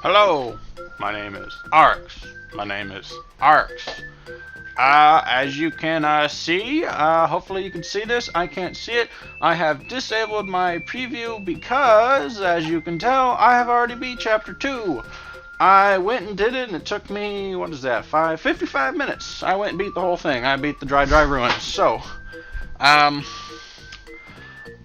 Hello, my name is Aarx. My name is Aarx. As you can see, hopefully you can see this. I can't see it. I have disabled my preview because, as you can tell, I have already beat Chapter 2. I went and did it, and it took me, what is that, 55 minutes. I went and beat the whole thing. I beat the Dry Ruins. So, um,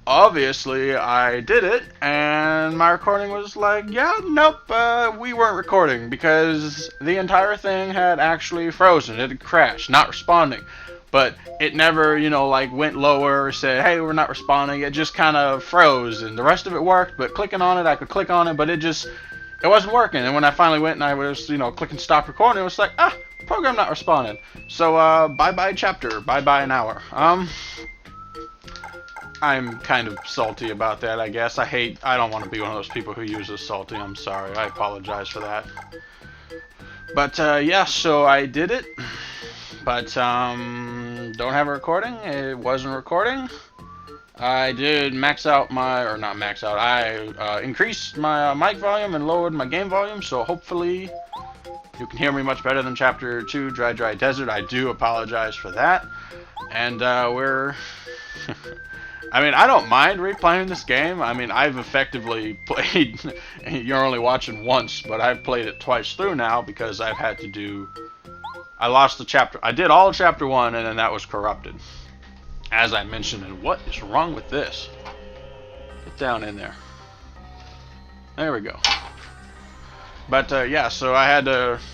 obviously I did it, and my recording was like, yeah, nope, we weren't recording because the entire thing had actually frozen. It had crashed, not responding. But it never, like went lower or said, hey, we're not responding. It just kind of froze, and the rest of it worked, but clicking on it, I could click on it, but it wasn't working. And when I finally went and I was, clicking stop recording, it was like, program not responding. So, bye-bye chapter, bye-bye an hour. I'm kind of salty about that, I guess. I don't want to be one of those people who uses salty. I'm sorry. I apologize for that. But, yeah, so I did it. But, don't have a recording. It wasn't recording. I did max out or not max out. I increased my mic volume and lowered my game volume, so hopefully you can hear me much better than Chapter 2, Dry Desert. I do apologize for that. And, we're... I mean, I don't mind replaying this game. I mean, I've effectively played, you're only watching once, but I've played it twice through now because I've had to do, I lost the chapter, I did all of Chapter 1 and then that was corrupted. As I mentioned, and what is wrong with this? Get down in there. There we go. But, yeah, so I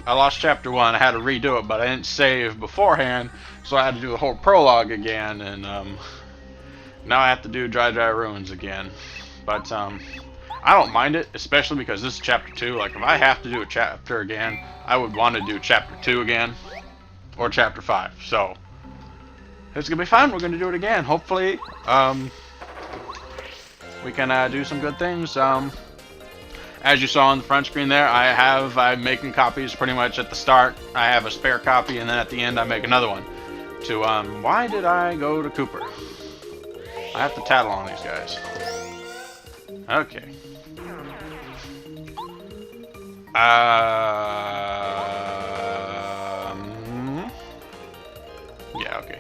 lost Chapter 1, I had to redo it, but I didn't save beforehand, so I had to do the whole prologue again, and, now I have to do Dry Ruins again. But, I don't mind it, especially because this is Chapter 2. Like, if I have to do a chapter again, I would want to do Chapter 2 again. Or Chapter 5. So, it's going to be fun. We're going to do it again. Hopefully, we can do some good things. As you saw on the front screen there, I'm making copies pretty much at the start. I have a spare copy, and then at the end I make another one. To, why did I go to Cooper? I have to tattle on these guys. Okay. Yeah, okay.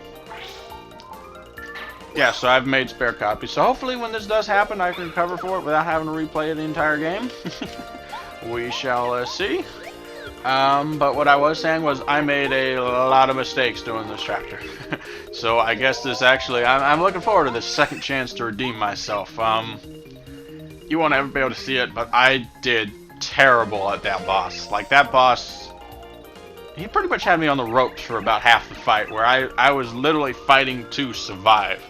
Yeah, so I've made spare copies. So hopefully when this does happen, I can recover for it without having to replay the entire game. We shall see. But what I was saying was I made a lot of mistakes doing this chapter. So I guess this actually, I'm looking forward to this second chance to redeem myself. You won't ever be able to see it, but I did terrible at that boss. Like, that boss, he pretty much had me on the ropes for about half the fight, where I was literally fighting to survive.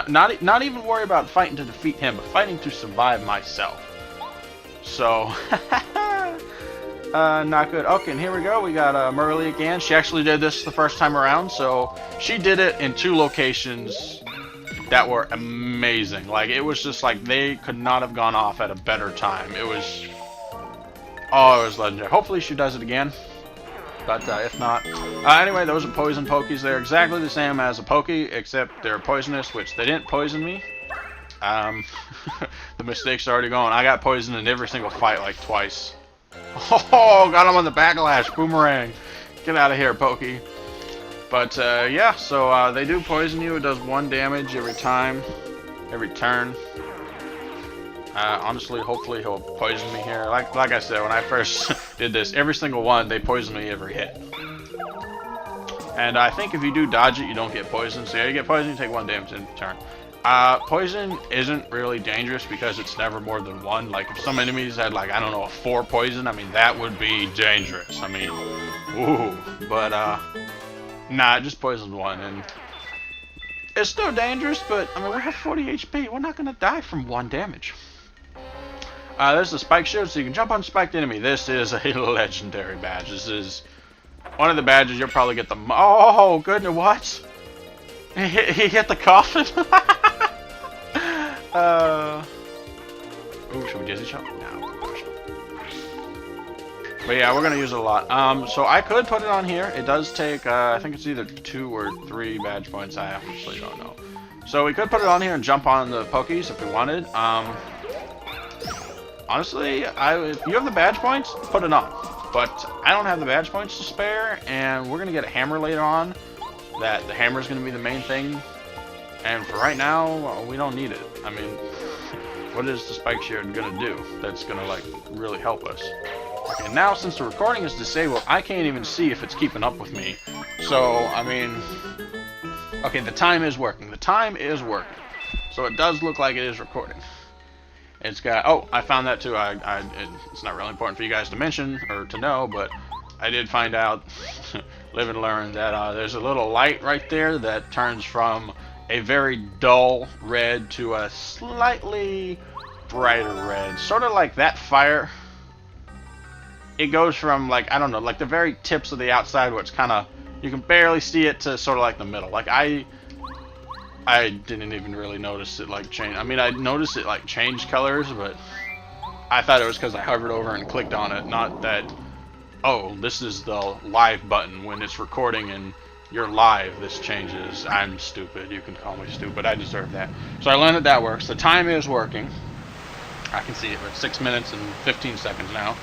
Not even worry about fighting to defeat him, but fighting to survive myself. So, not good. Okay, and here we go. We got Merly again. She actually did this the first time around, so she did it in 2 locations that were amazing. Like, it was just like they could not have gone off at a better time. It was legendary. Hopefully she does it again, but if not. Anyway, those are poison Pokeys. They're exactly the same as a Pokey, except they're poisonous, which they didn't poison me. The mistake's already gone. I got poisoned in every single fight like twice. Oh, got him on the backlash. Boomerang. Get out of here, Pokey. But, yeah, so they do poison you. It does 1 damage every time, every turn. Honestly, hopefully he'll poison me here. Like I said, when I first did this, every single one, they poison me every hit. And I think if you do dodge it, you don't get poisoned. So yeah, you get poisoned, you take 1 damage in turn. Poison isn't really dangerous because it's never more than 1. Like, if some enemies had, like, I don't know, a 4 poison, I mean, that would be dangerous. I mean, ooh. But, nah, it just poisons 1, and it's still dangerous, but, I mean, we have 40 HP. We're not gonna die from 1 damage. This is a spike shield, so you can jump on spiked enemy. This is a legendary badge. This is one of the badges you'll probably get the... Oh, goodness, what? He hit the coffin? Ooh, should we dizzy shot? No. But yeah, we're gonna use it a lot. So I could put it on here. It does take, I think it's either 2 or 3 badge points. I actually don't know. So we could put it on here and jump on the Pokeys if we wanted. honestly, if you have the badge points, put it on. But I don't have the badge points to spare, and we're gonna get a hammer later on. That the hammer is gonna be the main thing, and for right now, we don't need it. I mean, what is the spike shield gonna do? That's gonna like really help us. Okay, now since the recording is disabled, I can't even see if it's keeping up with me. So I mean, okay, the time is working. The time is working. So it does look like it is recording. It's got, oh, I found that too. It's not really important for you guys to mention or to know, but I did find out, live and learn, that there's a little light right there that turns from a very dull red to a slightly brighter red. Sort of like that fire. It goes from, like, I don't know, like the very tips of the outside where it's kind of, you can barely see it, to sort of like the middle. Like I didn't even really notice it like change. I mean, I noticed it like change colors, but I thought it was because I hovered over and clicked on it, not that, oh, this is the live button. When it's recording and you're live, this changes. I'm stupid. You can call me stupid. I deserve that. So I learned that that works. The time is working. I can see it. We're at 6 minutes and 15 seconds now.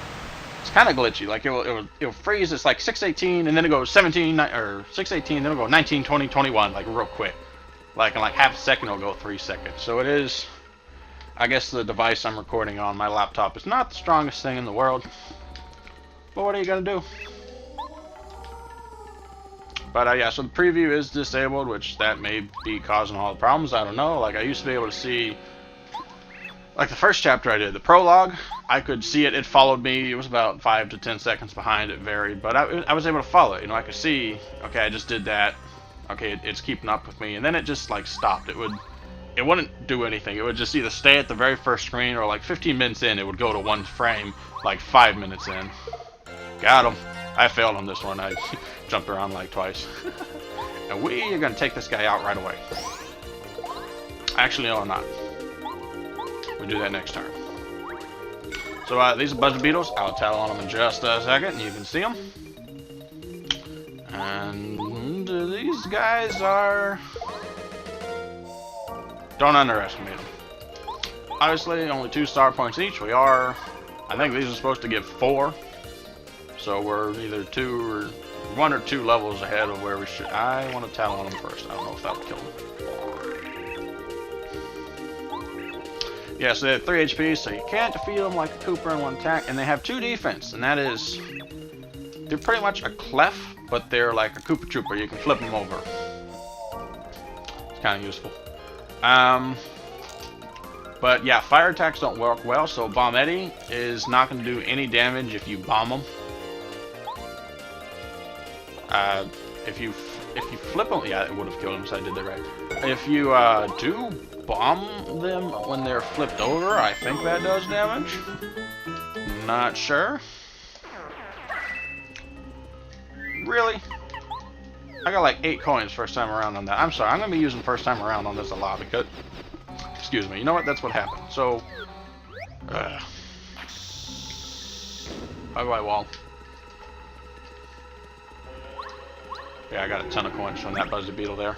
It's kind of glitchy. Like it'll freeze. It's like 6:18 and then it goes 17 or 6:18, then it'll go 19, 20, 21, like real quick. Like in like half a second it'll go 3 seconds. So it is, I guess the device I'm recording on, my laptop, is not the strongest thing in the world. But what are you gonna do? But yeah, so the preview is disabled, which that may be causing all the problems. I don't know. Like I used to be able to see, like the first chapter I did, the prologue, I could see it. It followed me. It was about 5 to 10 seconds behind. It varied, but I was able to follow it. You know, I could see, okay, I just did that. Okay, it's keeping up with me, and then it just like stopped. It wouldn't do anything. It would just either stay at the very first screen, or like 15 minutes in, it would go to one frame, like 5 minutes in. Got him. I failed on this one. I jumped around like twice. And we are gonna take this guy out right away. Actually, no, I'm not. We'll do that next turn. So these are buzzer beetles. I'll tell on them in just a second. You can see them. And these guys are... Don't underestimate them. Obviously, only 2 star points each. We are... I think these are supposed to give 4. So we're either 1 or 2 levels ahead of where we should... I want to tell on them first. I don't know if that would kill them. Yeah, so they have 3 HP, so you can't defeat them like a Koopa in 1 attack. And they have 2 defense, and that is... They're pretty much a clef, but they're like a Koopa Trooper. You can flip them over. It's kind of useful. But yeah, fire attacks don't work well, so Bomb Eddy is not going to do any damage if you bomb them. If you flip them, yeah, it would have killed them, so I did that right. If you do bomb them when they're flipped over, I think that does damage. Not sure. Really? I got like 8 coins first time around on that. I'm sorry, I'm going to be using first time around on this a lot because... Excuse me, you know what? That's what happened. So... Bye-bye, wall. Yeah, I got a ton of coins from that buzzer beetle there.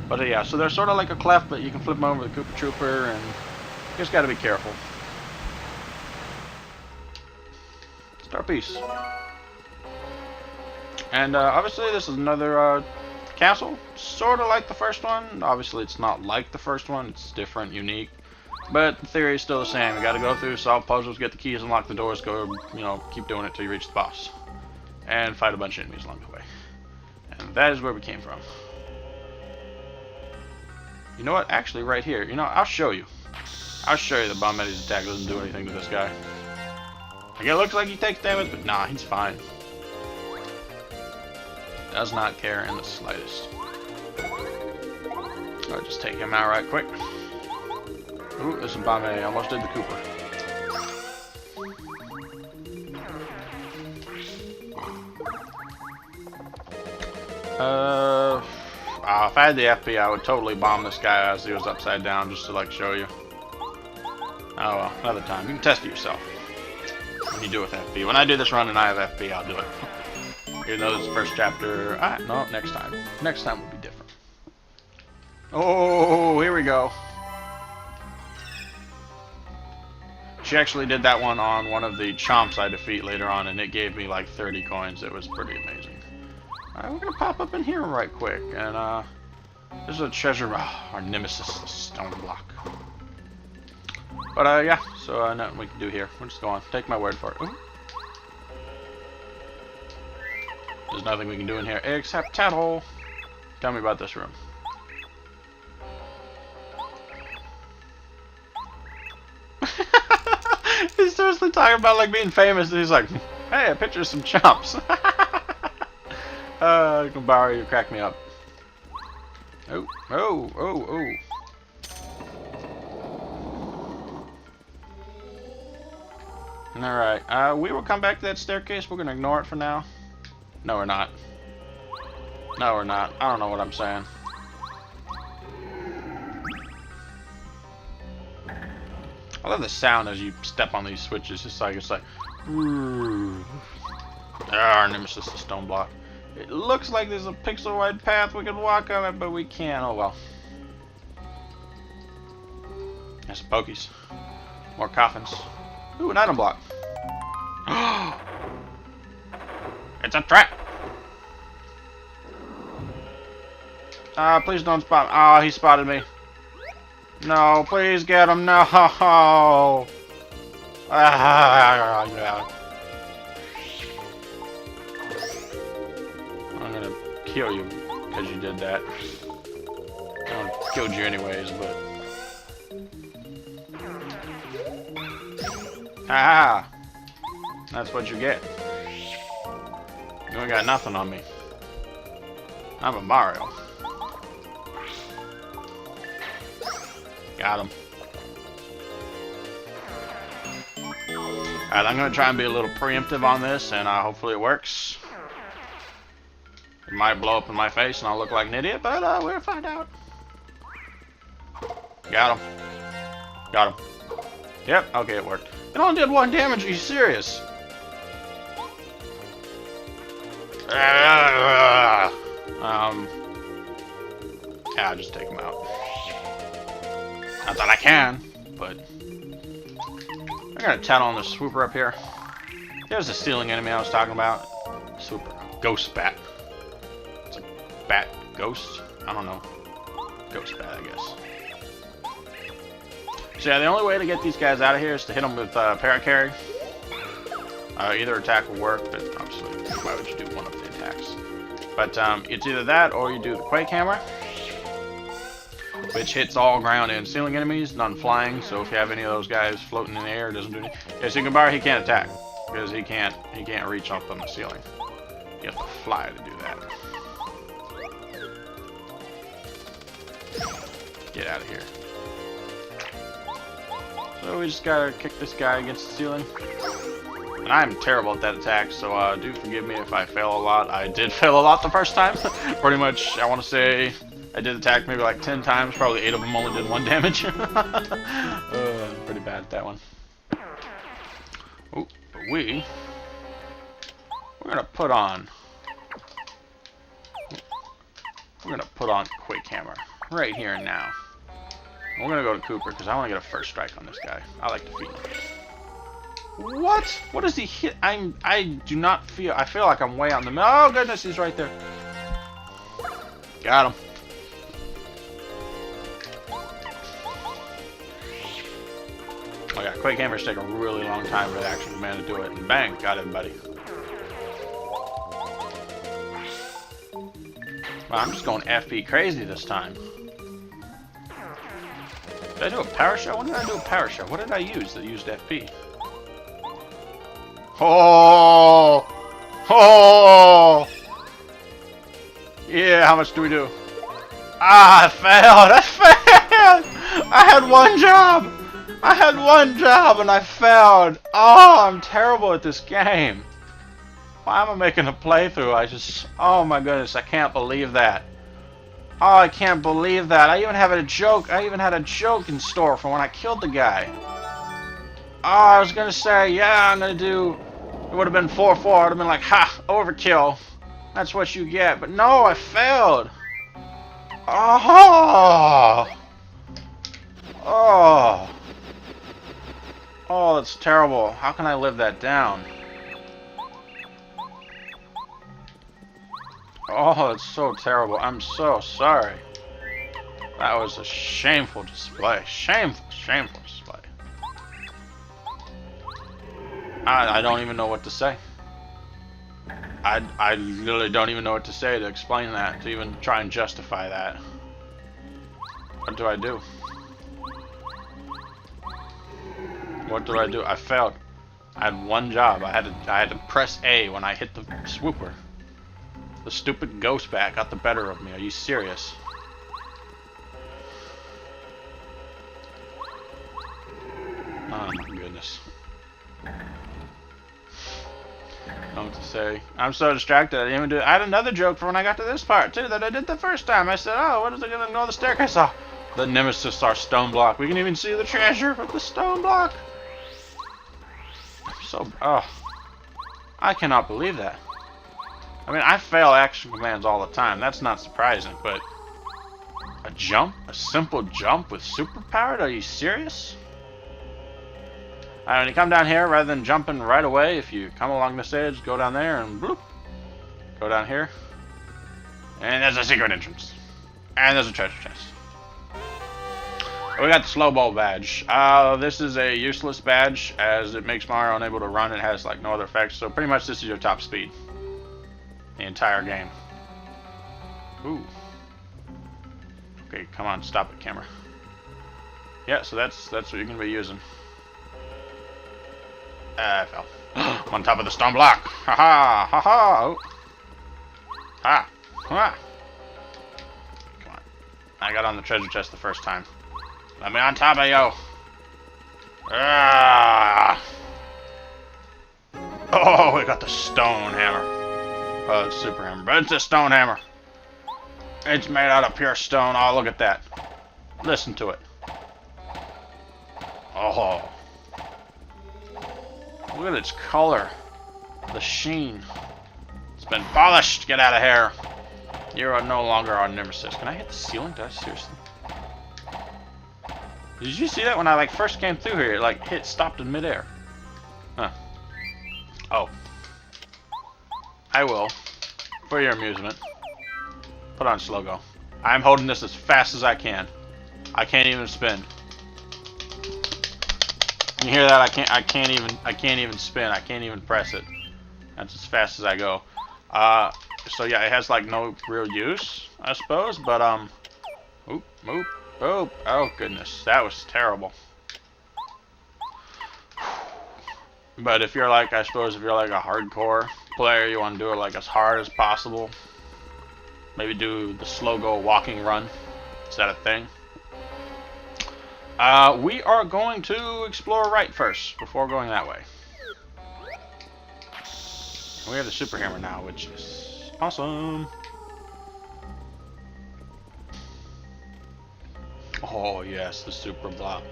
But yeah, so they're sort of like a clef, but you can flip them over the Koopa Trooper, and you just got to be careful. Star piece. And obviously this is another castle, sort of like the first one. Obviously it's not like the first one, it's different, unique. But the theory is still the same. You gotta go through, solve puzzles, get the keys, unlock the doors, go, you know, keep doing it till you reach the boss. And fight a bunch of enemies along the way. And that is where we came from. You know what? Actually, right here. You know, I'll show you. I'll show you the Bomb Eddy's attack doesn't do anything to this guy. Like, it looks like he takes damage, but nah, he's fine. Does not care in the slightest. I'll just take him out right quick. Ooh, there's some Bomb Eddy. Almost did the Koopa. If I had the FP, I would totally bomb this guy as he was upside down, just to like show you. Oh well, another time. You can test it yourself when you do it with FP. When I do this run and I have FP, I'll do it. Even though this is the first chapter. No, next time. Next time will be different. Oh, here we go. She actually did that one on one of the chomps I defeat later on, and it gave me like 30 coins. It was pretty amazing. Alright, we're gonna pop up in here right quick, and there's a treasure, our nemesis, the stone block. But yeah, so nothing we can do here. We'll just go on. Take my word for it. Ooh. There's nothing we can do in here except tattle. Tell me about this room. He's seriously talking about like being famous, and he's like, "Hey, a picture of some chomps." I can borrow you, crack me up. Oh, oh, oh, oh. Alright, we will come back to that staircase. We're gonna ignore it for now. No, we're not. No, we're not. I don't know what I'm saying. I love the sound as you step on these switches. It's like, our nemesis, the stone block. It looks like there's a pixel-wide path we can walk on it, but we can't. Oh well. There's some Pokeys. More coffins. Ooh, an item block. It's a trap. Please don't spot me. Oh, he spotted me. No, please get him. No. Yeah. I'm gonna kill you because you did that. I would have killed you anyways, but. Ah! That's what you get. You ain't got nothing on me. I'm a Mario. Got him. Alright, I'm gonna try and be a little preemptive on this, and hopefully it works. It might blow up in my face and I'll look like an idiot, but we'll find out. Got him. Got him. Yep, okay, it worked. It only did 1 damage, are you serious? Yeah, I'll just take him out. Not that I can, but I'm gonna tattle on the swooper up here. There's the ceiling enemy I was talking about. Swooper, ghost bat. It's a bat ghost. I don't know. Ghost bat, I guess. So yeah, the only way to get these guys out of here is to hit them with parrot carry. Either attack will work, but obviously, why would you do one of the attacks? But it's either that or you do the Quake Hammer, which hits all ground and ceiling enemies, none flying. So if you have any of those guys floating in the air, it doesn't do anything. Yeah, so you can bar, he can't attack because he can't reach up on the ceiling. You have to fly to do that. Get out of here. So we just gotta kick this guy against the ceiling. And I'm terrible at that attack, so do forgive me if I fail a lot. I did fail a lot the first time. Pretty much, I want to say I did attack maybe like 10 times. Probably 8 of them only did 1 damage. Pretty bad at that one. Oh, but we're gonna put on Quake Hammer right here and now. We're gonna go to Cooper because I want to get a first strike on this guy. I like to feed him. What? What does he hit? I do not feel. I feel like I'm way out in the middle. Oh goodness, he's right there. Got him. Oh yeah, Quake Hammers take a really long time for the action command to do it. And bang, got him, buddy. Well, I'm just going FP crazy this time. Did I do a power shot? When did I do a power shot? What did I use that used FP? Oh! Oh! Yeah, how much do we do? Ah, I failed! I failed! I had 1 job! I had 1 job and I failed! Oh, I'm terrible at this game. Why am I making a playthrough? Oh my goodness, I can't believe that. Oh, I can't believe that. I even had a joke in store for when I killed the guy. Oh, I was gonna say, yeah, I'm gonna do. It would have been 4-4. I would have been like, ha, overkill. That's what you get. But no, I failed. Oh. Oh. Oh, that's terrible. How can I live that down? Oh, it's so terrible. I'm so sorry. That was a shameful display. Shameful, shameful display. I don't even know what to say. I literally don't even know what to say to explain that, to even try and justify that. What do I do? What do I do? I failed. I had one job. I had to press A when I hit the swooper. The stupid ghost bat got the better of me. Are you serious? Oh my goodness. I don't know what to say. I'm so distracted I didn't even do it. I had another joke for when I got to this part too that I did the first time. I said, oh, what is it gonna go on the staircase? Oh, the nemesis, our stone block. We can even see the treasure with the stone block. So, oh, I cannot believe that. I mean, I fail action commands all the time. That's not surprising, but a jump? A simple jump with superpowered? Are you serious? Alright, when you come down here, rather than jumping right away, if you come along this edge, go down there and bloop. Go down here. And there's a secret entrance. And there's a treasure chest. We got the slow ball badge. This is a useless badge as it makes Mario unable to run. It has like no other effects. So pretty much this is your top speed. The entire game. Ooh. Okay, come on, stop it, camera. Yeah, so that's what you're gonna be using. I fell. On top of the stone block. Ha ha! Ha ha! Oh. Ha! Ha! Come on. I got on the treasure chest the first time. Let me on top of you. Ah! Oh, we got the stone hammer. Oh, it's super hammer, but it's a stone hammer. It's made out of pure stone. Oh, look at that. Listen to it. Oh. Look at its color. The sheen. It's been polished. Get out of here. You are no longer our nemesis. Can I hit the ceiling? Did I seriously? Did you see that when I like first came through here? It like stopped in midair. Huh. Oh. I will, for your amusement, put on slow go. I'm holding this as fast as I can. I can't even spin. You hear that? I can't even spin. I can't even press it. That's as fast as I go. So yeah, it has like no real use, I suppose. But oop, oop, oop. Oh goodness, that was terrible. But if you're like, I suppose if you're like a hardcore player, you want to do it like as hard as possible. Maybe do the slow go walking run. Is that a thing? We are going to explore right first before going that way. We have the super hammer now, which is awesome. Oh yes, the super block.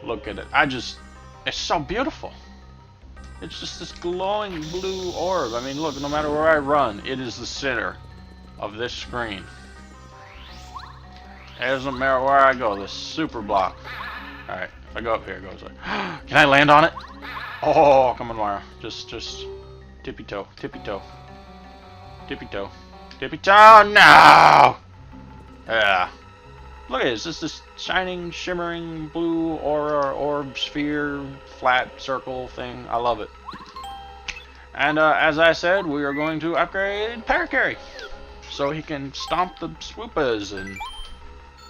Look at it. It's so beautiful. It's just this glowing blue orb. I mean, look, no matter where I run, it is the center of this screen. It doesn't matter where I go, this super block. Alright, if I go up here, it goes like, can I land on it? Oh, come on, Mario. Just tippy toe, tippy toe. Tippy toe. Tippy toe, no! Yeah. Look at this, this shining, shimmering blue aura, orb, sphere, flat circle thing. I love it. And as I said, we are going to upgrade Paracarry, so he can stomp the swoopas and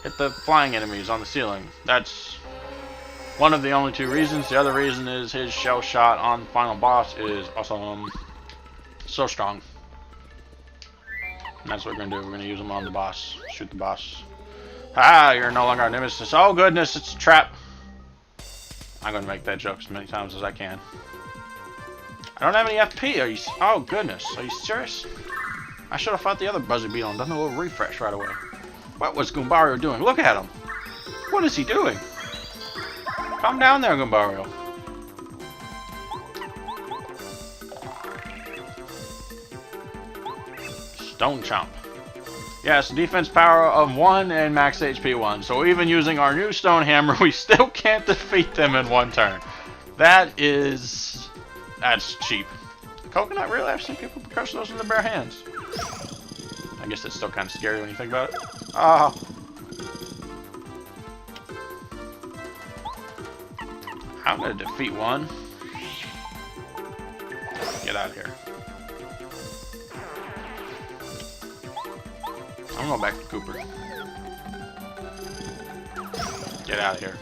hit the flying enemies on the ceiling. That's one of the only two reasons. The other reason is his shell shot on the final boss is awesome. So strong. And that's what we're going to do. We're going to use him on the boss. Shoot the boss. Ah, you're no longer our nemesis. Oh goodness, it's a trap. I'm going to make that joke as many times as I can. I don't have any FP. Are you? Oh goodness, are you serious? I should have fought the other Buzzy Beetle and done a little refresh right away. What was Goombario doing? Look at him. What is he doing? Calm down there, Goombario. Stone Chomp. Yes, defense power of 1 and max HP 1. So even using our new stone hammer, we still can't defeat them in one turn. That's cheap. Coconut, really? I've seen people crush those with their bare hands. I guess it's still kind of scary when you think about it. Ah. I'm gonna defeat one. Get out of here. I'm going back to Cooper. Get out of here.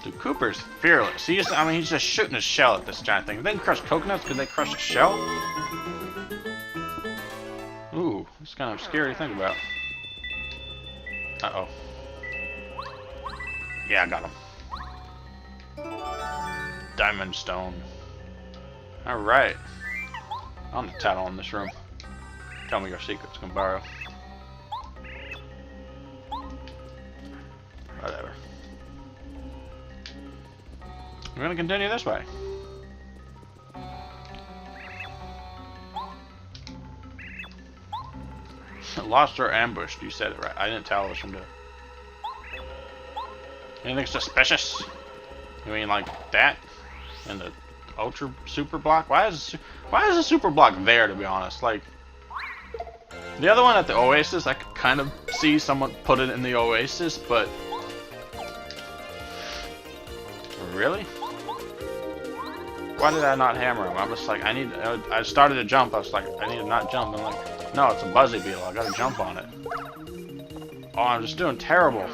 Dude, Cooper's fearless. He's just shooting a shell at this giant thing. If they can crush coconuts, could they crush a shell? Ooh, it's kind of scary to think about. Uh-oh. Yeah, I got him. Diamond stone. Alright. I'm the title in this room. Tell me your secrets, Gambaro. Whatever. We're gonna continue this way. Lost or ambushed, you said it right. I didn't tell us from the... Anything suspicious? You mean like that? And the ultra super block? Why is the super block there, to be honest? Like, the other one at the Oasis, I could kind of see someone put it in the Oasis, but... Really? Why did I not hammer him? I was like, I started to jump, I was like, I need to not jump. I'm like, no, it's a buzzy beetle, I gotta jump on it. Oh, I'm just doing terrible.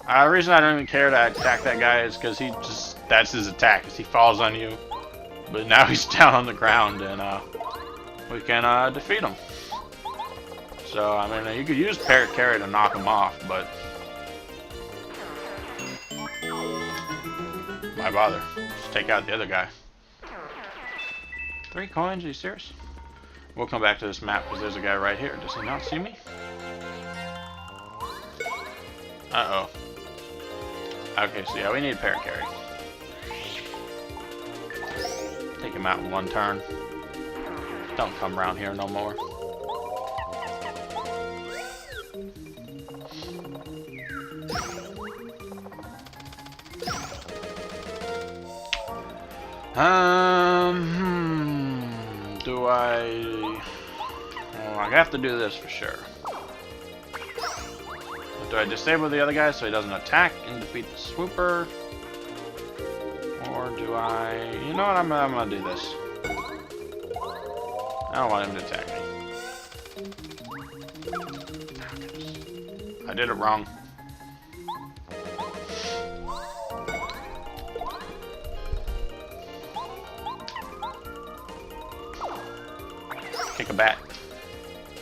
The reason I don't even care to attack that guy is because that's his attack, is he falls on you. But now he's down on the ground, and we can defeat him. So, I mean, you could use Parrot Carry to knock him off, but... why bother? Just take out the other guy. 3 coins? Are you serious? We'll come back to this map, because there's a guy right here. Does he not see me? Uh-oh. Okay, so yeah, we need Parrot Carry. Take him out in 1 turn. Don't come around here no more. Do I... well, I have to do this for sure. Do I disable the other guy so he doesn't attack and defeat the swooper? Or do I... you know what, I'm gonna do this. I don't want him to attack me. I did it wrong. Kick a bat.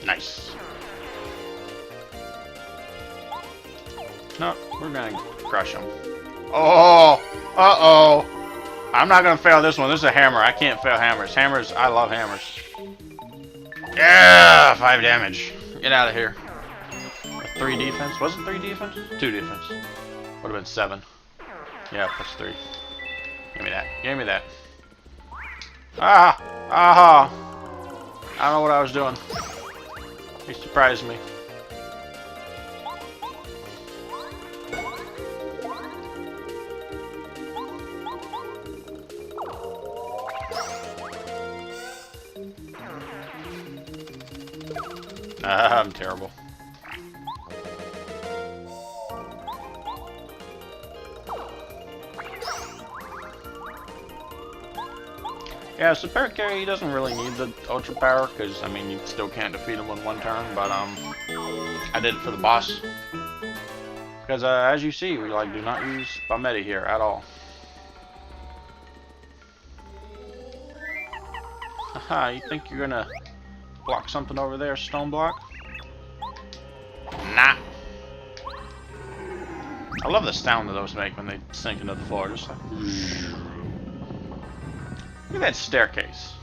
Nice. No, we're gonna crush him. Oh! Uh-oh! I'm not gonna fail this one. This is a hammer. I can't fail hammers. Hammers, I love hammers. Yeah! 5 damage. Get out of here. 3 defense? Was it 3 defense? 2 defense. Would have been 7. Yeah, plus 3. Give me that. Give me that. Ah! Aha! I don't know what I was doing. He surprised me. I'm terrible. Yeah, so Parrot Carry, he doesn't really need the ultra power, because, I mean, you still can't defeat him in 1 turn, but, I did it for the boss. Because, as you see, we, like, do not use Bombetti here at all. Haha, you think you're gonna block something over there, stone block? Nah. I love the sound that those make when they sink into the floor, just like... Look at that staircase.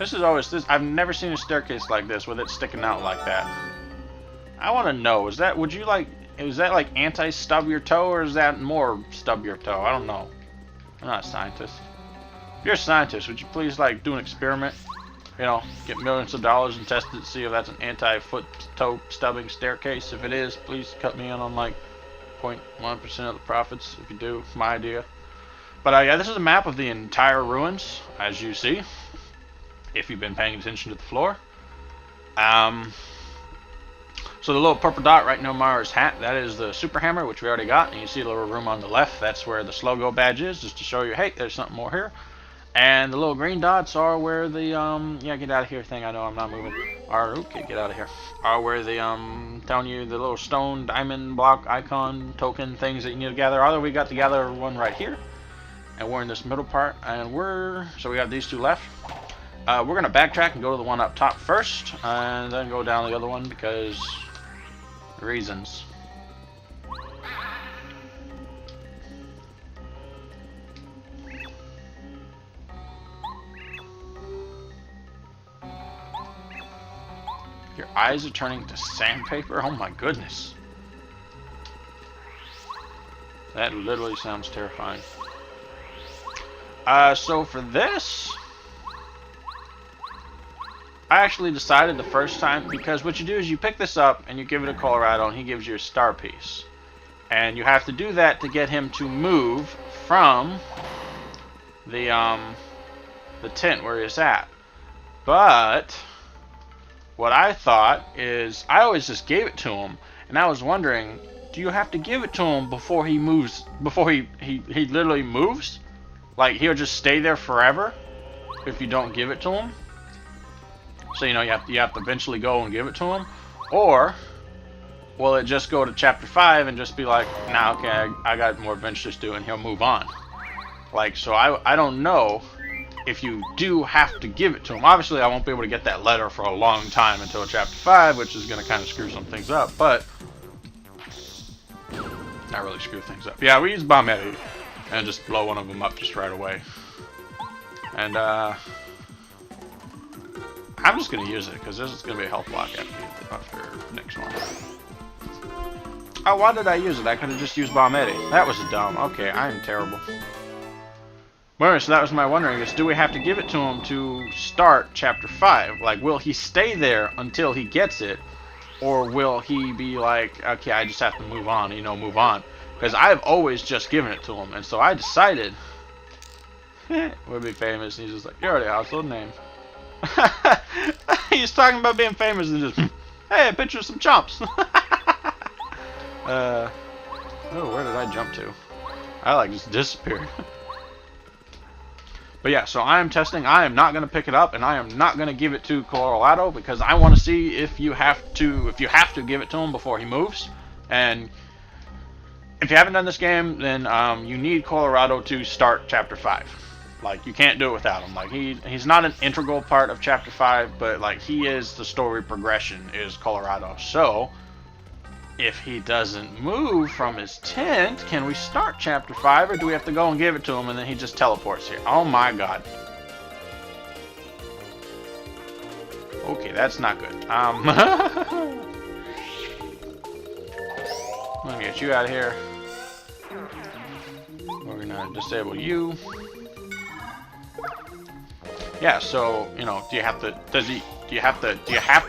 This is always this. I've never seen a staircase like this with it sticking out like that. I want to know, is that like anti-stub your toe, or is that more stub your toe? I don't know. I'm not a scientist. If you're a scientist, would you please like do an experiment you know, get millions of dollars and test it to see if that's an anti-foot toe stubbing staircase. If it is, please cut me in on like 0.1% of the profits. If you do, it's my idea. But yeah, this is a map of the entire ruins, as you see, if you've been paying attention to the floor. So the little purple dot right near Mara's hat, that is the super hammer, which we already got. And you see the little room on the left, that's where the slow-go badge is, just to show you, hey, there's something more here. And the little green dots are where the, yeah, get out of here thing, I know I'm not moving. Are, okay, get out of here. Are where the, telling you the little stone, diamond, block, icon, token things that you need to gather. Although we got to gather one right here. And we're in this middle part, and so we got these two left. We're going to backtrack and go to the one up top first, and then go down the other one because reasons. Your eyes are turning to sandpaper? Oh my goodness. That literally sounds terrifying. So for this, I actually decided the first time, because what you do is you pick this up and you give it a Colorado and he gives you a star piece. And you have to do that to get him to move from the tent where he's at. But what I thought is I always just gave it to him, and I was wondering, do you have to give it to him before he moves, before he literally moves? Like he'll just stay there forever if you don't give it to him? So you know you have to eventually go and give it to him, or will it just go to chapter 5 and just be like, nah, okay, I got more adventures to do, and he'll move on? Like, so I don't know if you do have to give it to him. Obviously, I won't be able to get that letter for a long time until chapter 5, which is going to kind of screw some things up, but not really screw things up. Yeah, we use Bombetty and just blow one of them up just right away. And I'm just going to use it, because this is going to be a health block after next one. Oh, why did I use it? I could have just used Bombetty. That was dumb. Okay, I am terrible. Well, so that was my wondering, is do we have to give it to him to start chapter 5? Like, will he stay there until he gets it? Or will he be like, okay, I just have to move on, you know, move on? Because I've always just given it to him, and so I decided, we'll be famous. And he's just like, you're already a household name. He's talking about being famous and just, hey, a picture of some chumps. Oh, where did I jump to? I like just disappeared. But yeah, so I am testing. I am not going to pick it up, and I am not going to give it to Colorado, because I want to see if you have to give it to him before he moves. And if you haven't done this game, then you need Colorado to start chapter 5. Like, you can't do it without him. Like, he's not an integral part of chapter 5, but like he is the story progression is Colorado. So if he doesn't move from his tent, can we start chapter 5, or do we have to go and give it to him and then he just teleports here? Oh my god. Okay, that's not good. I'm gonna get you out of here. We're gonna disable you. Yeah, so, you know, do you have to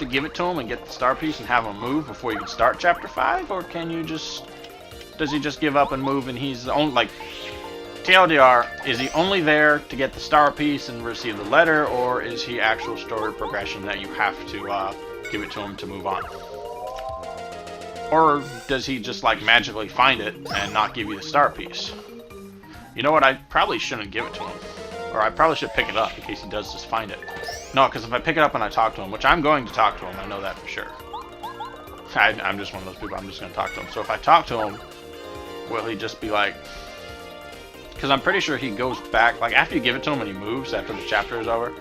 give it to him and get the star piece and have him move before you can start chapter 5, or can you just, does he just give up and move, and he's only, like, TLDR, is he only there to get the star piece and receive the letter, or is he actual story progression that you have to give it to him to move on? Or does he just, like, magically find it and not give you the star piece? You know what, I probably shouldn't give it to him. Or I probably should pick it up in case he does just find it. No, because if I pick it up and I talk to him, which I'm going to talk to him, I know that for sure. I'm just one of those people, I'm just going to talk to him. So if I talk to him, will he just be like... Because I'm pretty sure he goes back, like after you give it to him and he moves after the chapter is over,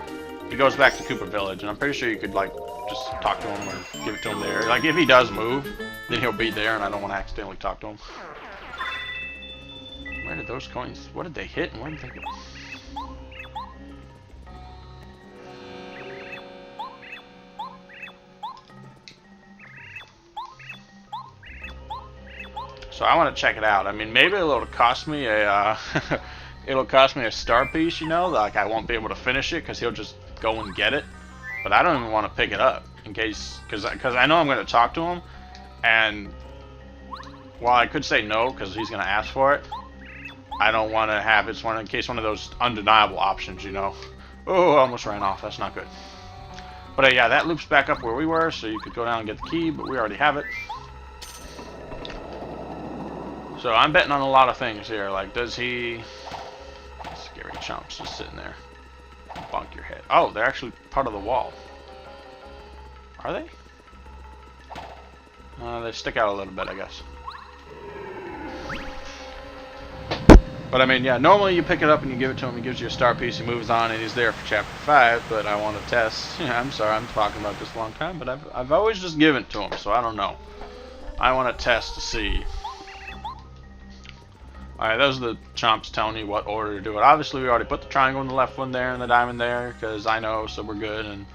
he goes back to Koopa Village, and I'm pretty sure you could like just talk to him or give it to him there. Like if he does move, then he'll be there and I don't want to accidentally talk to him. Where did those coins, what did they hit and where did they go? So I want to check it out. I mean, maybe it'll cost me a it'll cost me a star piece, you know, like I won't be able to finish it because he'll just go and get it. But I don't even want to pick it up in case, because I know I'm going to talk to him, and while I could say no because he's going to ask for it, I don't want to have it's one in case one of those undeniable options, you know. Oh, I almost ran off. That's not good. But yeah, that loops back up where we were, so you could go down and get the key, but we already have it. So I'm betting on a lot of things here. Like, does he... Scary chumps just sitting there. Bonk your head. Oh, they're actually part of the wall. Are they? They stick out a little bit, I guess. But I mean, yeah, normally you pick it up and you give it to him, he gives you a star piece, he moves on, and he's there for chapter 5, but I want to test. Yeah, I'm sorry, I'm talking about this a long time, but I've always just given it to him, so I don't know. I want to test to see. Alright, those are the chomps telling you what order to do it. Obviously, we already put the triangle in the left one there and the diamond there, because I know, so we're good, and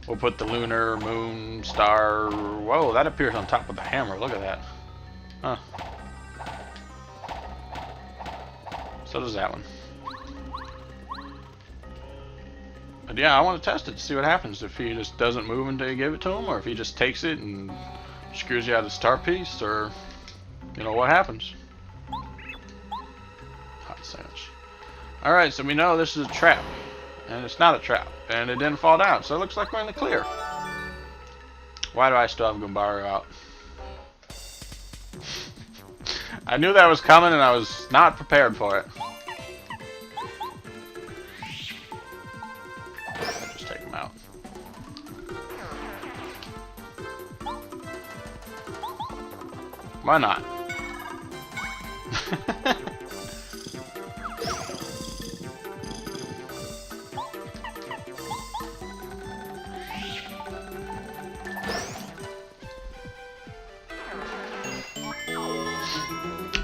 we'll put the lunar, moon, star... Whoa, that appears on top of the hammer, look at that. Huh. So does that one. But yeah, I want to test it to see what happens. If he just doesn't move until you give it to him, or if he just takes it and screws you out of the star piece, or, you know, what happens. Hot sandwich. Alright, so we know this is a trap. And it's not a trap. And it didn't fall down, so it looks like we're in the clear. Why do I still have Gumbaru out? I knew that was coming and I was not prepared for it. Just take him out. Why not?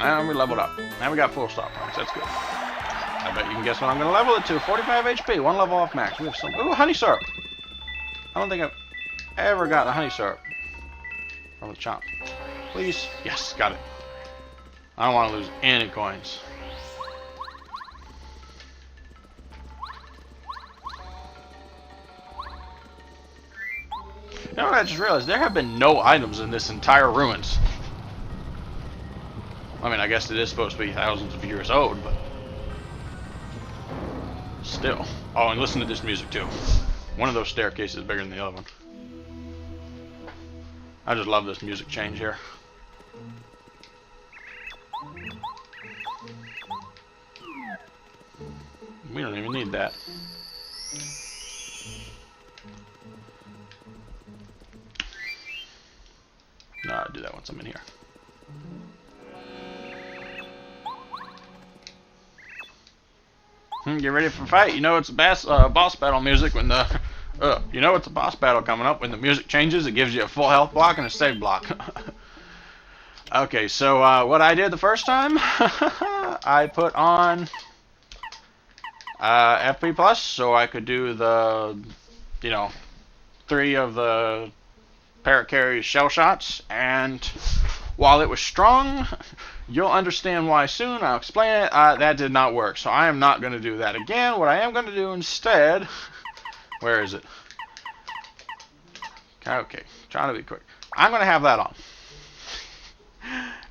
And we leveled up. Now we got full star points. That's good. I bet you can guess what I'm going to level it to. 45 HP. One level off max. We have some... Ooh, honey syrup. I don't think I've ever gotten a honey syrup from the chomp. Please. Yes, got it. I don't want to lose any coins. You know what I just realized? There have been no items in this entire ruins. I mean, I guess it is supposed to be thousands of years old, but still. Oh, and listen to this music too. One of those staircases is bigger than the other one. I just love this music change here. We don't even need that. No, I'll do that once I'm in here. Get ready for a fight. You know it's a boss battle music when the... you know it's a boss battle coming up when the music changes. It gives you a full health block and a save block. Okay, so what I did the first time, I put on FP Plus so I could do the, you know, 3 of the Paracarry's shell shots, and while it was strong, you'll understand why soon. I'll explain it. That did not work, so I am not going to do that again. What I am going to do instead... Where is it? Okay, trying to be quick. I'm going to have that on.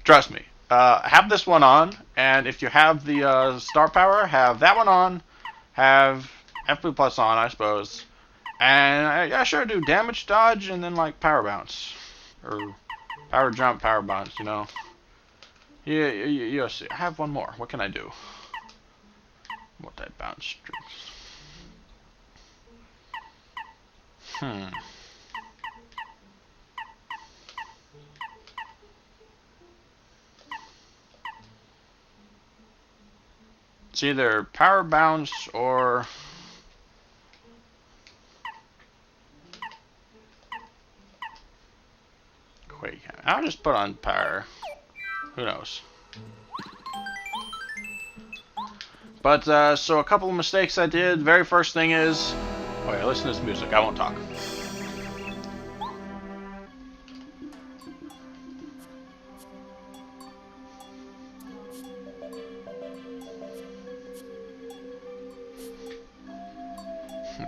Trust me. Have this one on, and if you have the star power, have that one on. Have FP Plus on, I suppose. And yeah, sure, do damage dodge and then like power bounce. Or power jump, power bounce, you know. Yeah, you'll see. I have one more. What can I do? What that bounce streaks? It's either power bounce or quake. I'll just put on power. Who knows? But so a couple of mistakes I did. Very first thing is, oh yeah, listen to this music. I won't talk.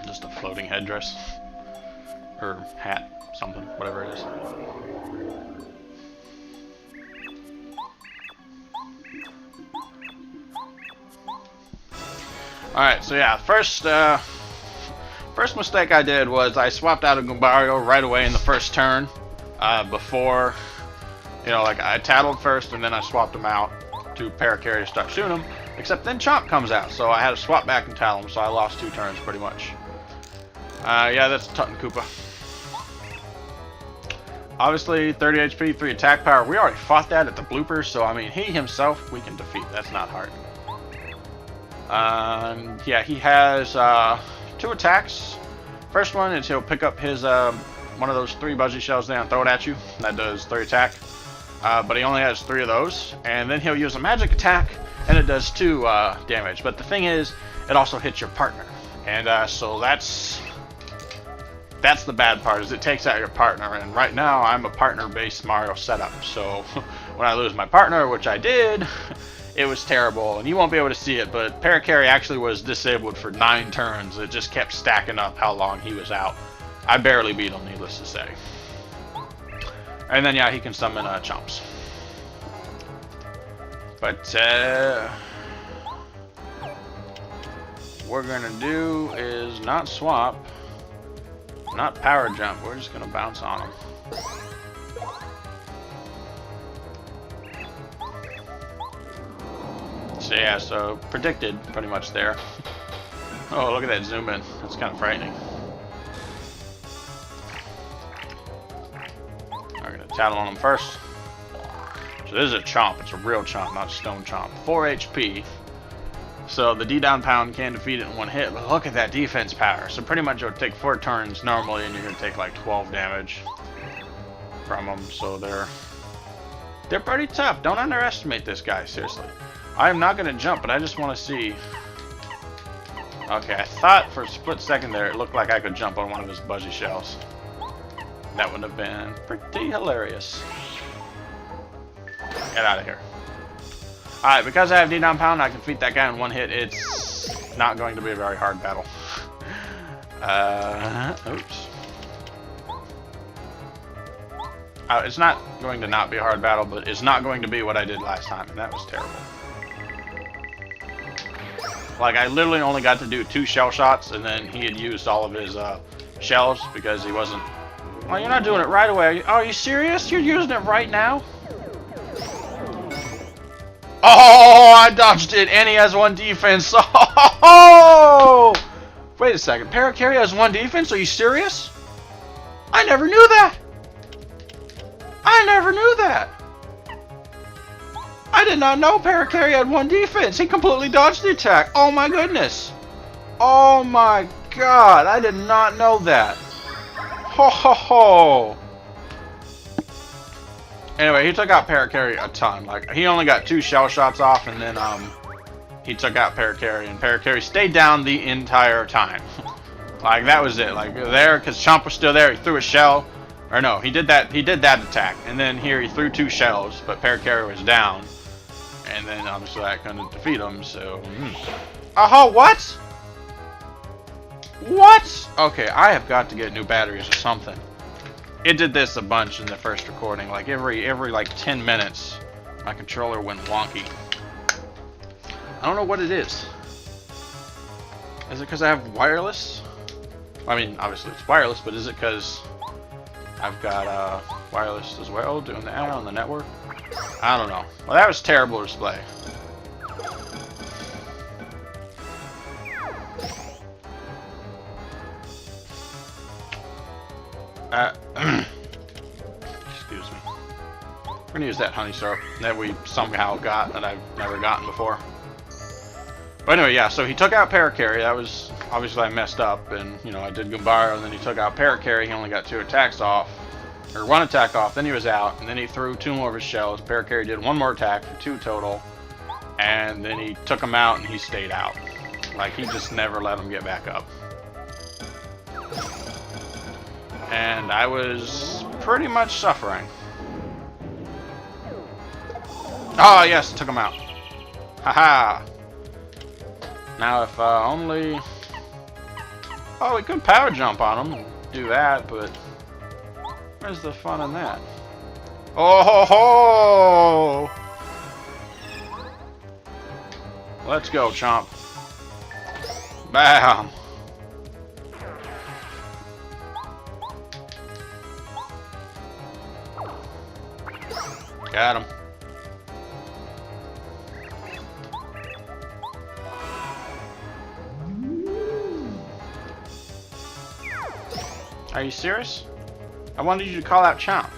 Just a floating headdress. Or hat, something, whatever it is. Alright, so yeah, first mistake I did was I swapped out a Goombario right away in the first turn. Before, you know, like I tattled first and then I swapped him out to Parakarry to start shooting him. Except then Chomp comes out, so I had to swap back and tattle him, so I lost 2 turns pretty much. Yeah, that's Tutankoopa. Obviously, 30 HP, 3 attack power. We already fought that at the bloopers, so I mean, he himself we can defeat. That's not hard. Yeah, he has 2 attacks. First one is he'll pick up his one of those 3 Buzzy Shells there and throw it at you. That does 3 attack. But he only has 3 of those. And then he'll use a magic attack, and it does 2 damage. But the thing is, it also hits your partner. And so that's the bad part, is it takes out your partner. And right now, I'm a partner-based Mario setup. So when I lose my partner, which I did, it was terrible. And you won't be able to see it, but Parakarry actually was disabled for 9 turns. It just kept stacking up how long he was out. I barely beat him, needless to say. And then, yeah, he can summon Chomps. But, what we're gonna do is not swap, not power jump. We're just gonna bounce on him. So, yeah, so predicted pretty much there. Oh, look at that zoom in. That's kind of frightening. I'm gonna tattle on him first. So this is a Chomp. It's a real Chomp, not a Stone Chomp. 4 HP. So the D down pound can defeat it in 1 hit. But look at that defense power. So pretty much it'll take 4 turns normally, and you're gonna take like 12 damage from them. So they're pretty tough. Don't underestimate this guy, seriously. I'm not gonna jump, but I just want to see. Okay, I thought for a split second there it looked like I could jump on one of his Buzzy Shells. That would have been pretty hilarious. Get out of here. Alright, because I have D down pound, I can defeat that guy in 1 hit. It's not going to be a very hard battle. Oops. It's not going to not be a hard battle, but it's not going to be what I did last time, and that was terrible. Like, I literally only got to do 2 shell shots, and then he had used all of his shells because he wasn't... Well, you're not doing it right away. Are you serious? You're using it right now? Oh, I dodged it, and he has 1 defense. Oh! Wait a second. Parakarry has 1 defense? Are you serious? I never knew that. I never knew that. I did not know Parakarry had 1 defense. He completely dodged the attack. Oh my goodness. Oh my god. I did not know that. Ho ho ho. Anyway, he took out Parakarry a ton. Like, he only got 2 shell shots off, and then he took out Parakarry, and Parakarry stayed down the entire time. Like, that was it. Like, there, because Chomp was still there, he threw a shell. Or no, he did that attack, and then here he threw 2 shells, but Parakarry was down. And then obviously I couldn't defeat him, so... Oh, what? What? Okay, I have got to get new batteries or something. It did this a bunch in the first recording. Like every like 10 minutes, my controller went wonky. I don't know what it is. Is it because I have wireless? I mean, obviously it's wireless, but is it because I've got wireless as well doing the ad on the network? I don't know. Well, that was terrible display. Excuse me. We're gonna use that honey syrup that we somehow got that I've never gotten before. But anyway, yeah, so he took out Parakarry. That was obviously I messed up, and you know I did Goombario, and then he took out Parakarry. He only got 2 attacks off, or 1 attack off. Then he was out, and then he threw 2 more of his shells. Parakarry did 1 more attack for 2 total, and then he took him out, and he stayed out. Like he just never let him get back up. And I was pretty much suffering. Oh yes, took him out. Haha. Now if only... Oh, we could power jump on him. to do that, but where's the fun in that? Oh ho ho! Let's go, Chomp. Bam! Got him. Are you serious? I wanted you to call out Chomp.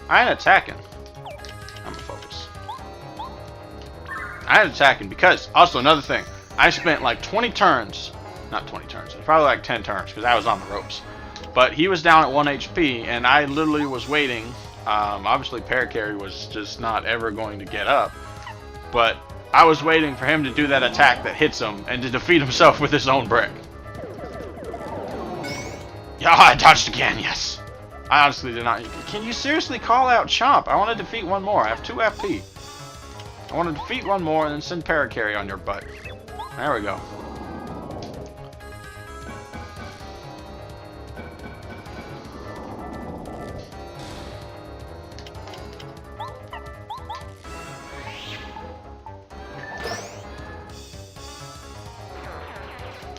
I ain't attacking. I'm gonna focus. I ain't attacking because, also another thing, I spent like 20 turns, not 20 turns, probably like 10 turns because I was on the ropes. But he was down at 1 HP and I literally was waiting. Obviously Paracarry was just not ever going to get up. But I was waiting for him to do that attack that hits him and to defeat himself with his own brick. Yeah, I dodged again, yes. I honestly did not. Can you seriously call out Chomp? I want to defeat one more. I have 2 FP. I want to defeat one more and then send Paracarry on your butt. There we go.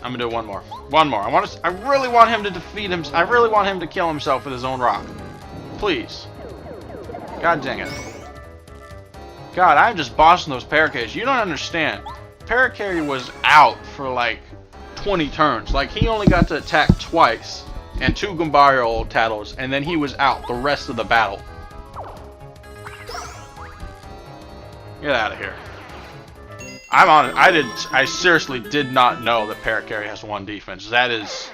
I'm gonna do one more. One more. I really want him to defeat him. I really want him to kill himself with his own rock. Please. God dang it. God, I'm just bossing those Paracarries. You don't understand. Paracarry was out for like 20 turns. Like, he only got to attack twice and 2 Goombario tattles, and then he was out the rest of the battle. Get out of here. I'm on it. I seriously did not know that Paracarry has 1 defense. That is...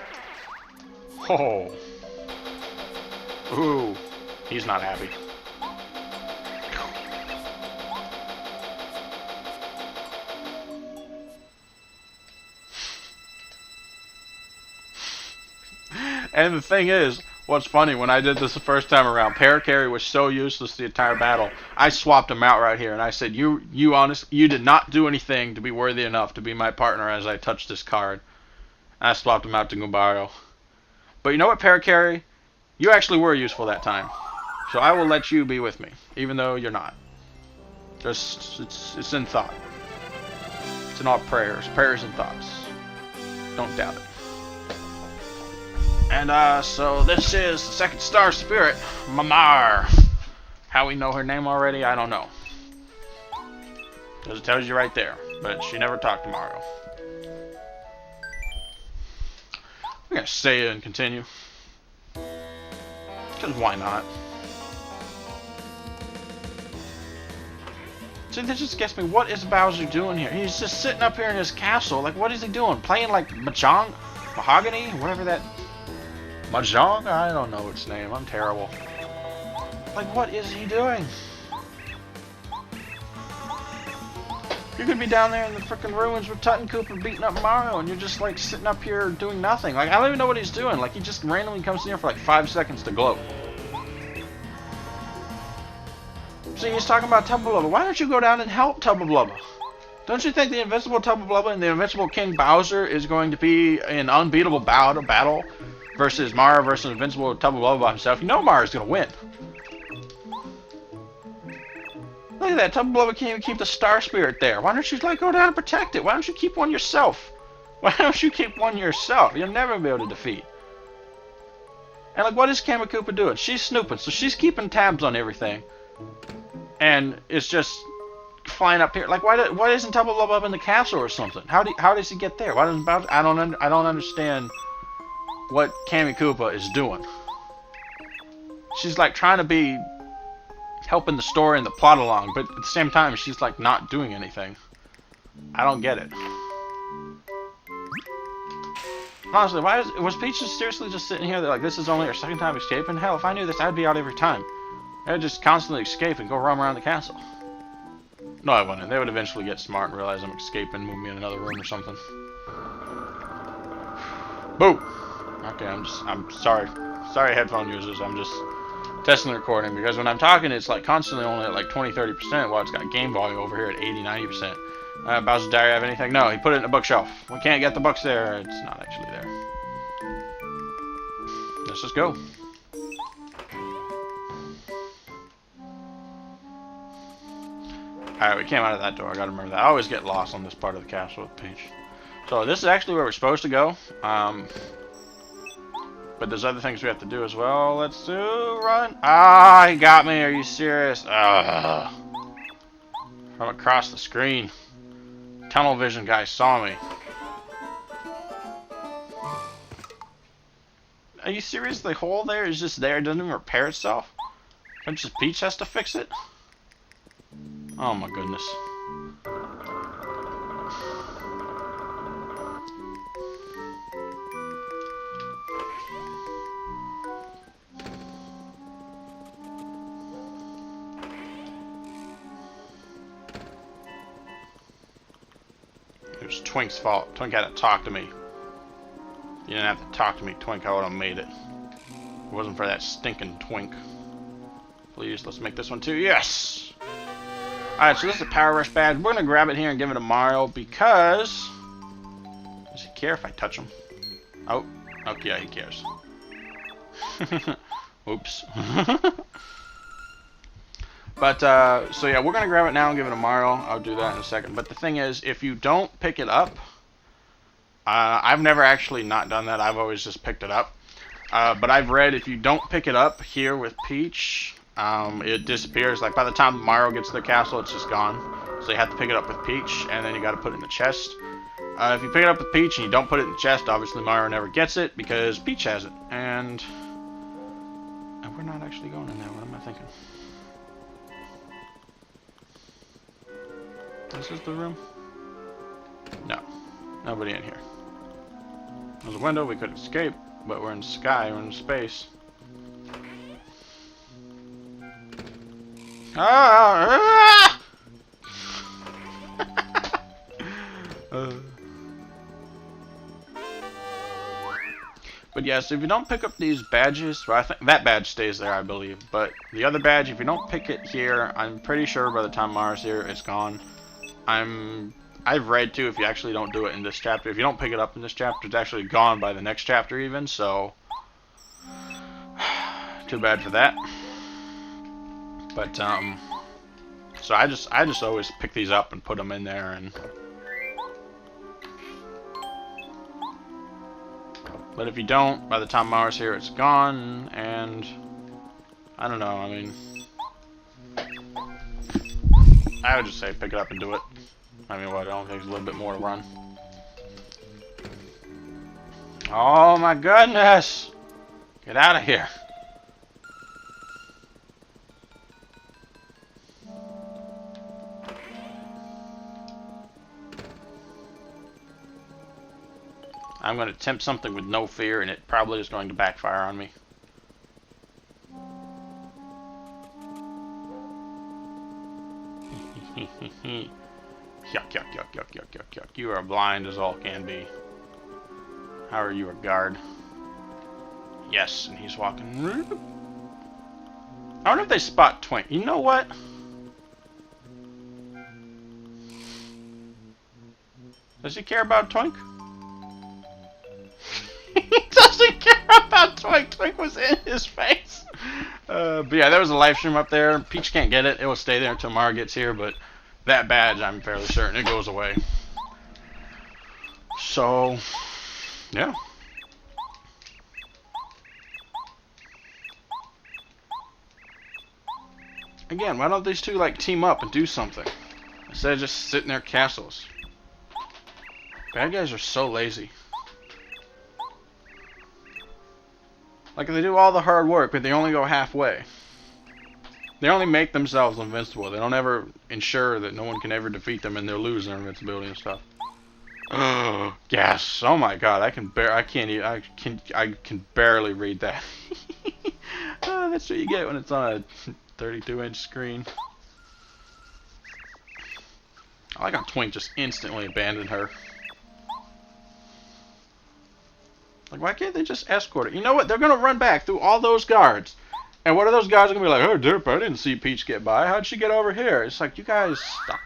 Oh. Ooh. He's not happy. And the thing is, what's funny, when I did this the first time around, Paracarry was so useless the entire battle. I swapped him out right here, and I said, you did not do anything to be worthy enough to be my partner as I touched this card. And I swapped him out to Goombario. But you know what, Paracarry? You actually were useful that time. So I will let you be with me, even though you're not. Just, it's in thought. It's in all prayers. Prayers and thoughts. Don't doubt it. And, so this is the 2nd star spirit, Mamar. How we know her name already, I don't know. Because it tells you right there. But she never talked to Mario. We're gonna say it and continue. Because why not? See, this just gets me. What is Bowser doing here? He's just sitting up here in his castle. Like, what is he doing? Playing, like, Mahjong? Mahogany? Whatever that... Mahjong? I don't know its name. I'm terrible. Like, what is he doing? You could be down there in the frickin' ruins with Tutankoopa beating up Mario, and you're just, like, sitting up here doing nothing. Like, I don't even know what he's doing. Like, he just randomly comes in here for, like, 5 seconds to gloat. See, he's talking about Tubba Blubba. Why don't you go down and help Tubba Blubba? Don't you think the invincible Tubba Blubba and the invincible King Bowser is going to be an unbeatable battle versus Mario versus invincible Tubba Blubba by himself? You know Mario's going to win. Look at that. Tubba Blubba can't even keep the Star Spirit there. Why don't you, like, go down and protect it? Why don't you keep one yourself? Why don't you keep one yourself? You'll never be able to defeat. And, like, what is Kamakoopa doing? She's snooping, so she's keeping tabs on everything. And it's just flying up here. Like, why isn't Tubba Blubba up in the castle or something? How does he get there? Why doesn't Bowser? I don't understand what Kamakoopa is doing. She's, like, trying to be helping the story and the plot along, but at the same time, she's, like, not doing anything. I don't get it. Honestly, was Peach just seriously just sitting here like, this is only her 2nd time escaping? Hell, if I knew this, I'd be out every time. I'd just constantly escape and go roam around the castle. No, I wouldn't. They would eventually get smart and realize I'm escaping, move me in another room or something. Boo! Okay, I'm sorry. Sorry, headphone users. I'm just testing the recording, because when I'm talking, it's like constantly only at like 20-30%, while it's got game volume over here at 80-90%. Bowser's Diary have anything? No, he put it in a bookshelf. We can't get the books there. It's not actually there. Let's just go. Alright, we came out of that door. I gotta remember that. I always get lost on this part of the castle with Peach. So this is actually where we're supposed to go. But there's other things we have to do as well. Let's do run. Ah, he got me. Are you serious? From across the screen. Tunnel vision guy saw me. Are you serious? The hole there is just there. It doesn't even repair itself. And just Peach has to fix it? Oh my goodness. It was Twink's fault. Twink had to talk to me. You didn't have to talk to me, Twink. I would have made it. If it wasn't for that stinking Twink. Please, let's make this one too. Yes! Alright, so this is a Power Rush badge. We're going to grab it here and give it to Mario because... Does he care if I touch him? Oh, okay, yeah, he cares. Oops. But, so yeah, we're going to grab it now and give it to Mario. I'll do that in a second. But the thing is, if you don't pick it up... I've never actually not done that. I've always just picked it up. But I've read if you don't pick it up here with Peach, it disappears. Like by the time Mario gets to the castle, it's just gone. So you have to pick it up with Peach, and then you got to put it in the chest. If you pick it up with Peach and you don't put it in the chest, obviously Mario never gets it because Peach has it. And we're not actually going in there. What am I thinking? This is the room? No. Nobody in here. There's a window we could escape, but we're in the sky, we're in space. Ah! But yeah, so if you don't pick up these badges, well, I think that badge stays there, I believe. But the other badge, if you don't pick it here, I'm pretty sure by the time Mario's here, it's gone. I've read too, if you actually don't do it in this chapter, if you don't pick it up in this chapter, it's actually gone by the next chapter even, so too bad for that. But so I just always pick these up and put them in there, and but if you don't, by the time Mario's here, it's gone, and I don't know, I mean, I would just say pick it up and do it. I mean, what, it only takes a little bit more to run. Oh my goodness! Get out of here. I'm going to attempt something with no fear, and it probably is going to backfire on me. Yuck, yuck, yuck, yuck, yuck, yuck, yuck. You are blind as all can be. How are you a guard? Yes, and he's walking. I wonder if they spot Twink. You know what? Does he care about Twink? He doesn't care about Twink. Twink was in his face. But yeah, there was a live stream up there. Peach can't get it. It will stay there until Mario gets here, but that badge, I'm fairly certain it goes away. So, yeah. Again, why don't these two like team up and do something instead of just sitting there castles? Bad guys are so lazy. Like they do all the hard work, but they only go halfway. They only make themselves invincible. They don't ever ensure that no one can ever defeat them, and they're losing their invincibility and stuff. Oh, yes. Oh my God, I can barely read that. Oh, that's what you get when it's on a 32-inch screen. I like how Twink just instantly abandoned her. Like, why can't they just escort it? You know what? They're gonna run back through all those guards. And what are those guys gonna be like? Oh, derp, I didn't see Peach get by. How'd she get over here? It's like, you guys stuck.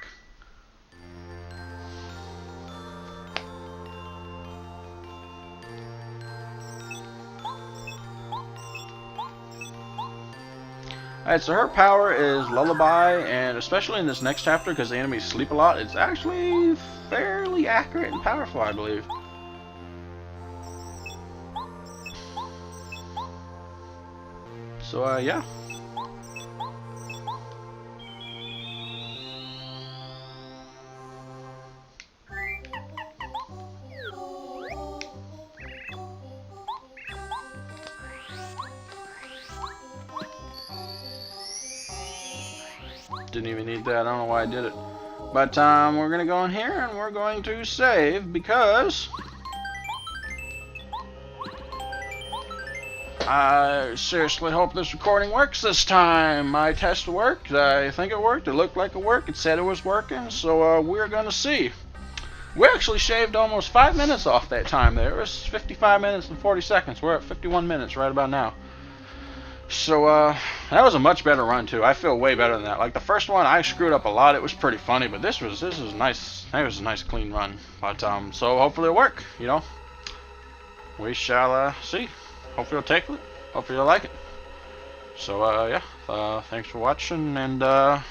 Alright, so her power is Lullaby, and especially in this next chapter, because the enemies sleep a lot, it's actually fairly accurate and powerful, I believe. So, yeah. Didn't even need that. I don't know why I did it. But we're going to go in here and we're going to save because I seriously hope this recording works this time. My test worked. I think it worked. It looked like it worked. It said it was working. So we're going to see. We actually shaved almost 5 minutes off that time there. It was 55 minutes and 40 seconds. We're at 51 minutes right about now. So, that was a much better run, too. I feel way better than that. Like, the first one, I screwed up a lot. It was pretty funny, but this was nice. It was a nice, clean run. But, so hopefully it'll work, you know. We shall, see. Hopefully you'll take it. Hopefully you'll like it. So, yeah. Thanks for watching, and, bye.